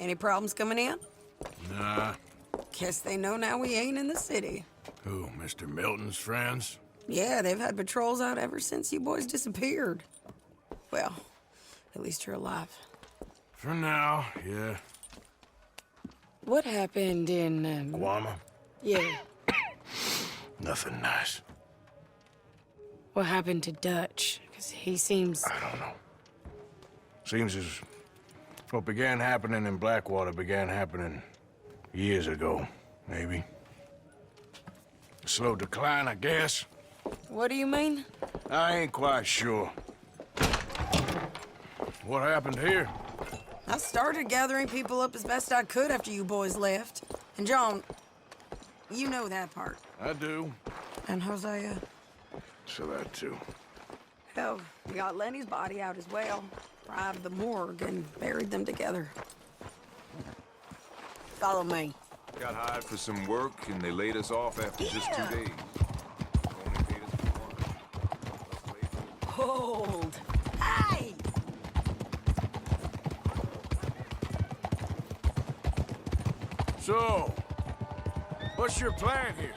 Any problems coming in? Nah. Guess they know now we ain't in the city. Who, Mr. Milton's friends? Yeah, they've had patrols out ever since you boys disappeared. Well, at least you're alive. For now, yeah. What happened in, Guama? Yeah. Nothing nice. What happened to Dutch? Because he seems... I don't know. Seems as what began happening in Blackwater began happening years ago, maybe. A slow decline, I guess. What do you mean? I ain't quite sure. What happened here? I started gathering people up as best I could after you boys left. And John, you know that part. I do. And Hosea? So that too. Hell, we got Lenny's body out as well. Arrived the morgue and buried them together. Follow me. Got hired for some work, and they laid us off after just 2 days. Only paid us for one. Hold. Hey! So, what's your plan here?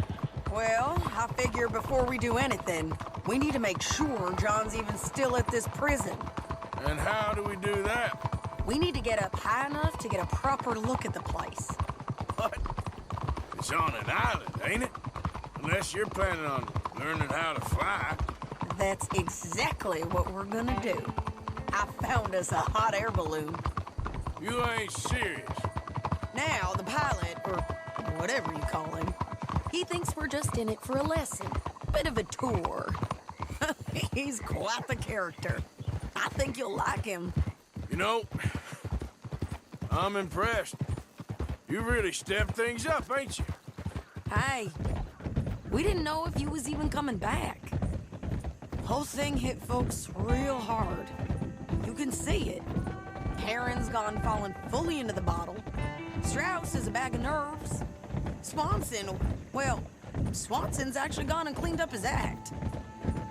Well, I figure before we do anything, we need to make sure John's even still at this prison. And how do we do that? We need to get up high enough to get a proper look at the place. What? It's on an island, ain't it? Unless you're planning on learning how to fly. That's exactly what we're gonna do. I found us a hot air balloon. You ain't serious. Now, the pilot, or whatever you call him, he thinks we're just in it for a lesson. Bit of a tour. He's quite the character. I think you'll like him. You know, I'm impressed. You really stepped things up, ain't you? Hey, we didn't know if you was even coming back. Whole thing hit folks real hard. You can see it. Heron's gone falling fully into the bottle. Strauss is a bag of nerves. Swanson, well, Swanson's actually gone and cleaned up his act.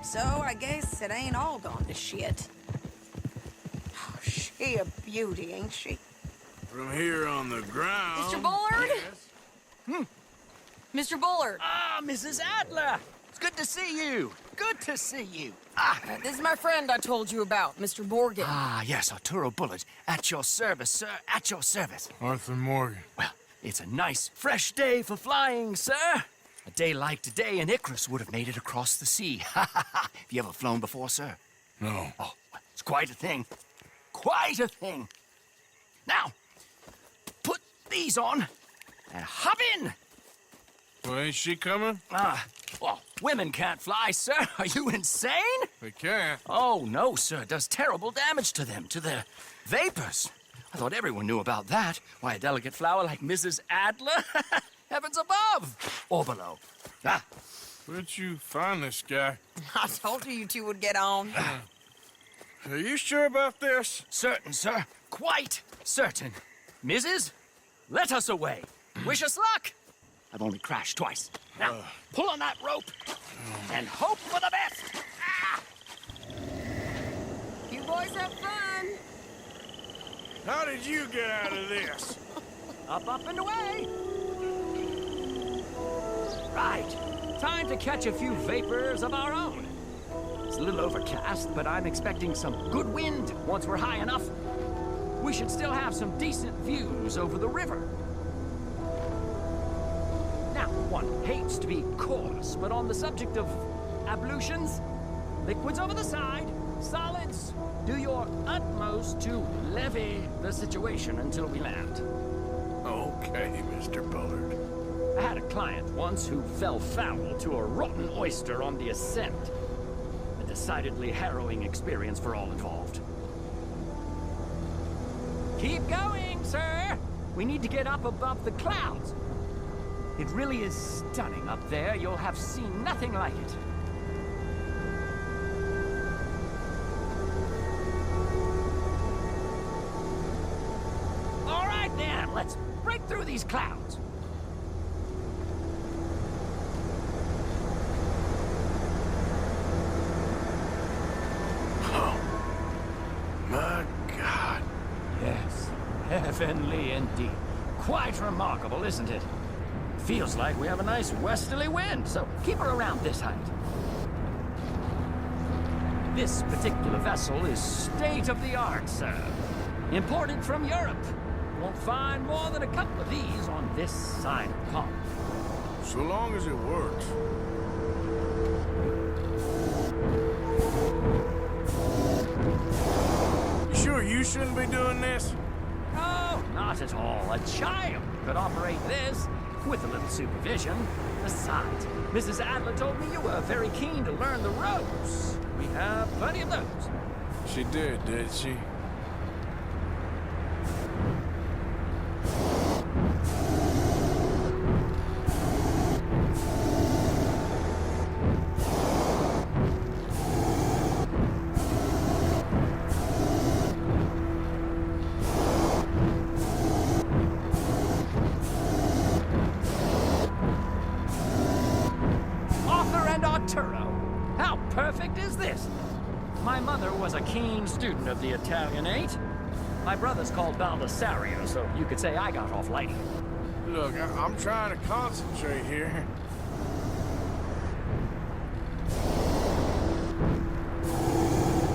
So I guess it ain't all gone to shit. Oh, she a beauty, ain't she? From here on the ground... Mr. Bullard? Yes? Mr. Bullard! Ah, Mrs. Adler! It's good to see you. Good to see you. This is my friend I told you about, Mr. Morgan. Ah, yes, Arturo Bullard. At your service, sir. At your service. Arthur Morgan. Well, it's a nice, fresh day for flying, sir. A day like today, an Icarus would have made it across the sea. Have you ever flown before, sir? No. Oh, well, it's quite a thing. Quite a thing. Now, put these on and hop in. Well, ain't she coming? Well, women can't fly, sir. Are you insane? They can't. Oh, no, sir. It does terrible damage to them, to their vapors. I thought everyone knew about that. Why, a delicate flower like Mrs. Adler? Heavens above. Or below. Ah, Where'd you find this guy? I told you two would get on. Are you sure about this? certain, sir. Quite certain. Mrs., let us away. Wish us luck. I've only crashed twice. Now, pull on that rope and hope for the best. Ah! You boys have fun. How did you get out of this? Up, and away. Right. Time to catch a few vapors of our own. It's a little overcast, but I'm expecting some good wind once we're high enough. We should still have some decent views over the river. Now, one hates to be coarse, but on the subject of ablutions, liquids over the side, solids, do your utmost to levy the situation until we land. Okay, Mr. Bullard. I had a client once who fell foul to a rotten oyster on the ascent. A decidedly harrowing experience for all involved. Keep going, sir! We need to get up above the clouds. It really is stunning up there. You'll have seen nothing like it. All right, then. Let's break through these clouds. Oh, my God. Yes, heaven. heavenly indeed. Quite remarkable, isn't it? Feels like we have a nice westerly wind, so keep her around this height. This particular vessel is state-of-the-art, sir. Imported from Europe. Won't find more than a couple of these on this side of the pond. So long as it works. You sure you shouldn't be doing this? Oh, not at all. A child could operate this with a little supervision. Besides, Mrs. Adler told me you were very keen to learn the ropes. We have plenty of those. She did she? How perfect is this? My mother was a keen student of the Italianate. My brother's called Baldessario, so you could say I got off light. Look, I'm trying to concentrate here.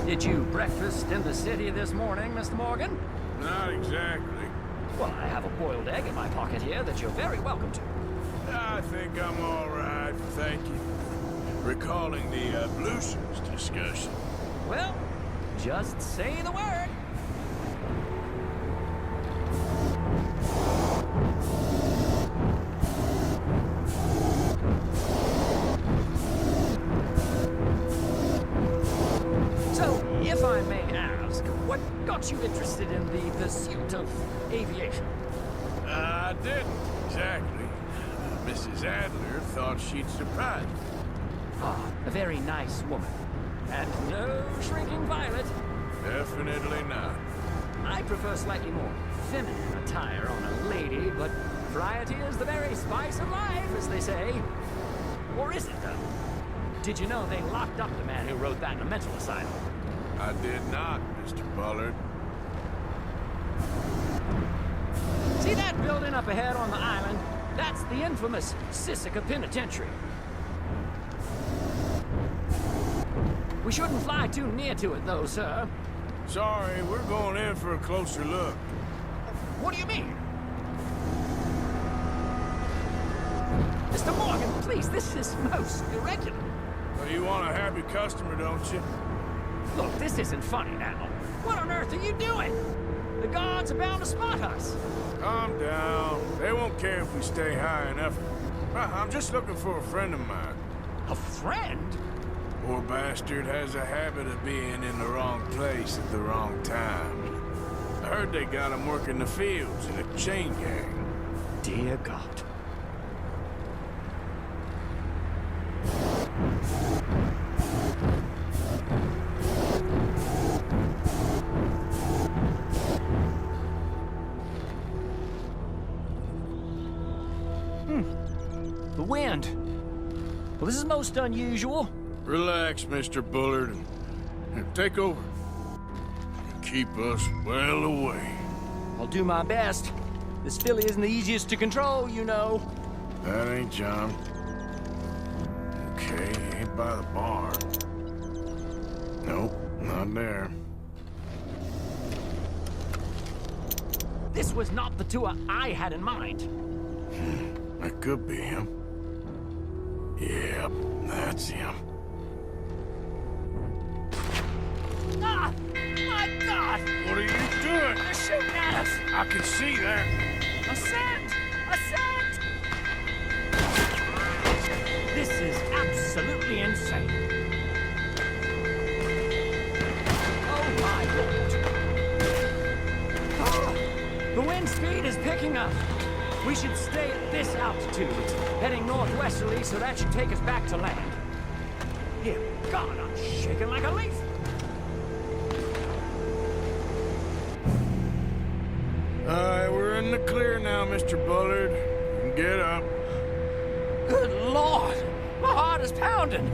Did you breakfast in the city this morning, Mr. Morgan? Not exactly. Well, I have a boiled egg in my pocket here that you're very welcome to. I think I'm all right, thank you. Recalling the ablutions discussion. Well, just say the word. So, if I may ask, what got you interested in the pursuit of aviation? I didn't, exactly. Mrs. Adler thought she'd surprise me. Ah, a very nice woman. And no shrinking violet. Definitely not. I prefer slightly more feminine attire on a lady, but variety is the very spice of life, as they say. Or is it, though? Did you know they locked up the man who wrote that in a mental asylum? I did not, Mr. Bullard. See that building up ahead on the island? That's the infamous Sisika Penitentiary. We shouldn't fly too near to it, though, sir. Sorry, we're going in for a closer look. What do you mean? Mr. Morgan, please, this is most irregular. Well, you want a happy customer, don't you? Look, this isn't funny now. What on earth are you doing? The guards are bound to spot us. Calm down. They won't care if we stay high enough. I'm just looking for a friend of mine. A friend? Poor bastard has a habit of being in the wrong place at the wrong time. I heard they got him working the fields in a chain gang. Dear God. The wind. Well, this is most unusual. Relax, Mr. Bullard, and take over. Keep us well away. I'll do my best. This filly isn't the easiest to control, you know. That ain't John. Okay, ain't by the bar. Nope, not there. This was not the tour I had in mind. That could be him. Yep, that's him. Ah! My God! What are you doing? They're shooting at us! I can see that. Ascend! Ascend! This is absolutely insane. Oh my Lord! Ah! The wind speed is picking up. We should stay at this altitude, heading northwesterly, so that should take us back to land. Dear God, I'm shaking like a leaf. Alright, we're in the clear now, Mr. Bullard. You can get up. Good Lord! My heart is pounding!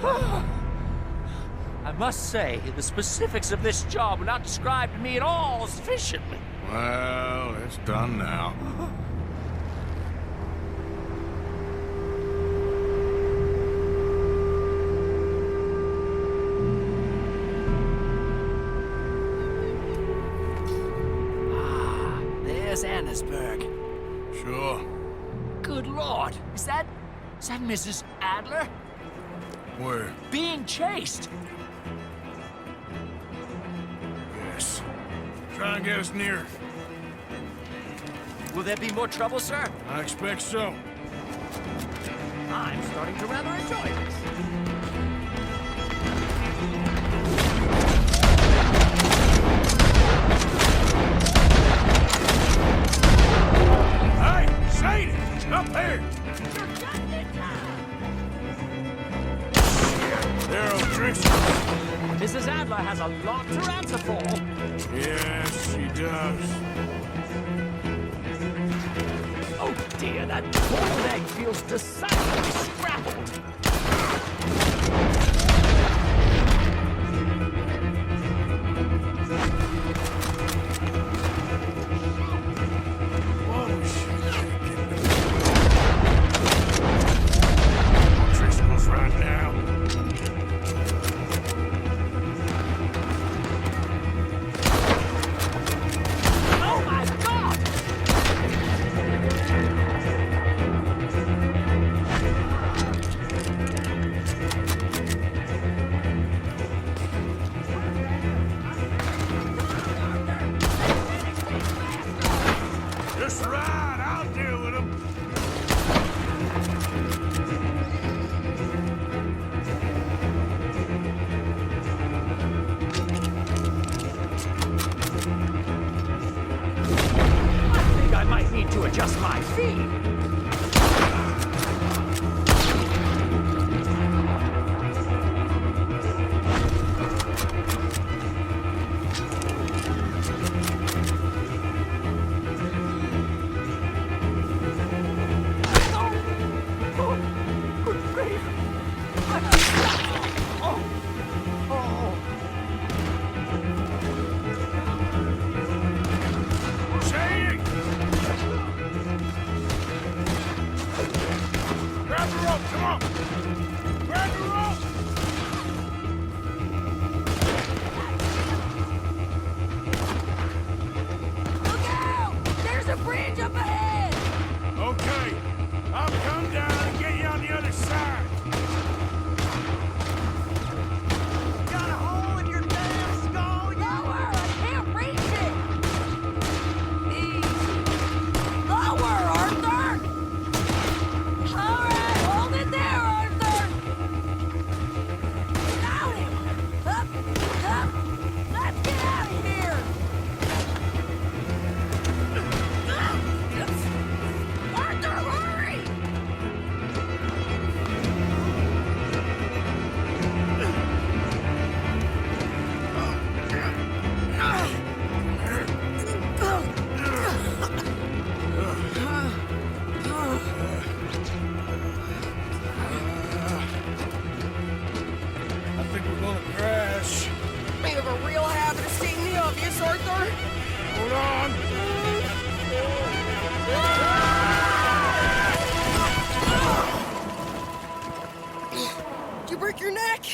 I must say, the specifics of this job were not described to me at all sufficiently. Well, it's done now. There's Annesburg. Sure. Good Lord. Is that Mrs. Adler? Where? Being chased. Yes. Try and get us near. Will there be more trouble, sir? I expect so. I'm starting to rather enjoy this. Hey, Sadie! Up here! There, old Driscoll. Mrs. Adler has a lot to answer for. Yes, she does. Oh dear, that boiled egg feels decidedly scrappled. Whoa, shit. Driscoll's right now. Oh my God! Just right, I'll deal with him. I think I might need to adjust my feet. Sadie! Grab the rope, come on! Grab the rope! Look out! There's a bridge up ahead! Okay, I'll come down and get you on the other side. Got a hole in your damn skull! Lower! I can't reach it! Easy. Lower, Arthur! All right, hold it there, Arthur! Got him! Up! Up! Let's get out of here! Arthur, hurry! I think we're gonna crash. You have a real habit of stating the obvious, Arthur. Hold on. Did you break your neck?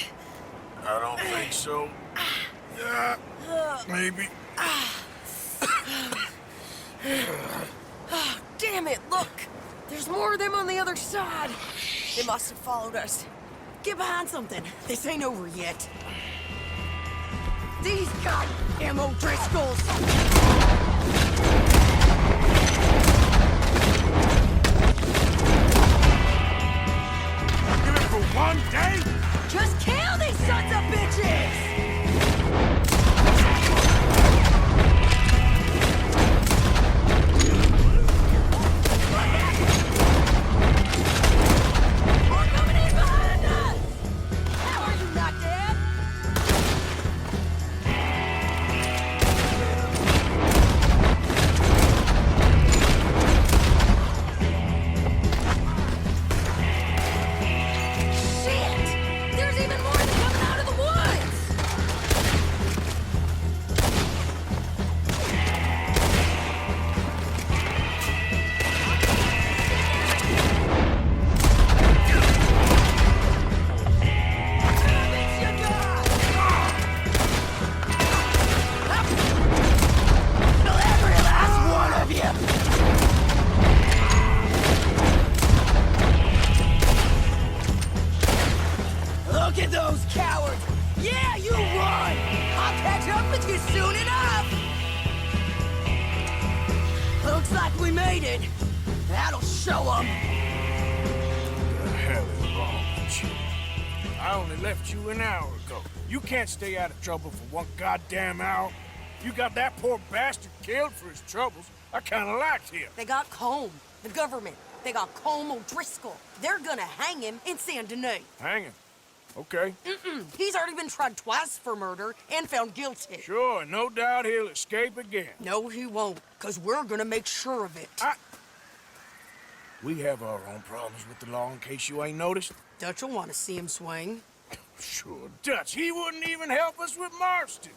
I don't think so. Maybe. Damn it, look! There's more of them on the other side. They must have followed us. Get behind something. This ain't over yet. These goddamn O'Driscolls! Give it for one day? Just kill these sons of bitches! We're coming in behind us! How are you not dead? chill. I only left you an hour ago. You can't stay out of trouble for one goddamn hour. You got that poor bastard killed for his troubles. I kinda liked him. They got Combe, the government. They got Combe O'Driscoll. They're gonna hang him in Saint Denis. Hang him. Okay. He's already been tried twice for murder and found guilty. Sure, no doubt he'll escape again. No, he won't, because we're gonna make sure of it. We have our own problems with the law in case you ain't noticed. Dutch will want to see him swing. Sure, Dutch, he wouldn't even help us with Marston.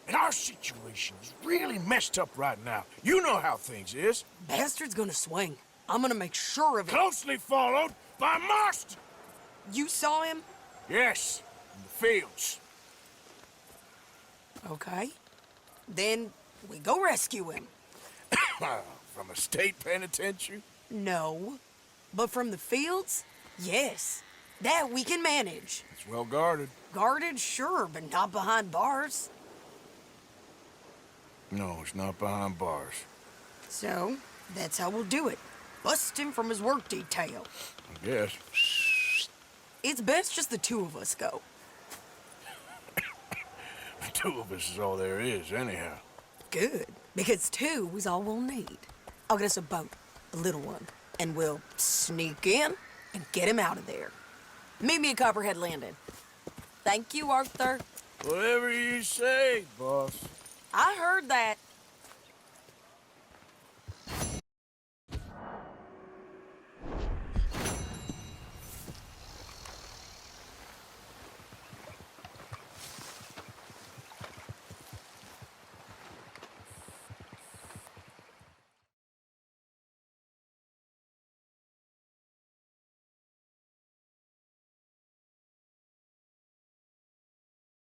And our situation is really messed up right now. You know how things is. Bastard's gonna swing. I'm gonna make sure of it. Closely followed by Marston. You saw him? Yes, in the fields. Okay. Then we go rescue him. From a state penitentiary? No. But from the fields? Yes. That we can manage. It's well guarded. Guarded, sure, but not behind bars. No, it's not behind bars. So, that's how we'll do it. Bust him from his work detail. I guess. It's best just the two of us go. The two of us is all there is, anyhow. Good, because two is all we'll need. I'll get us a boat, a little one, and we'll sneak in and get him out of there. Meet me at Copperhead Landing. Thank you, Arthur. Whatever you say, boss. I heard that.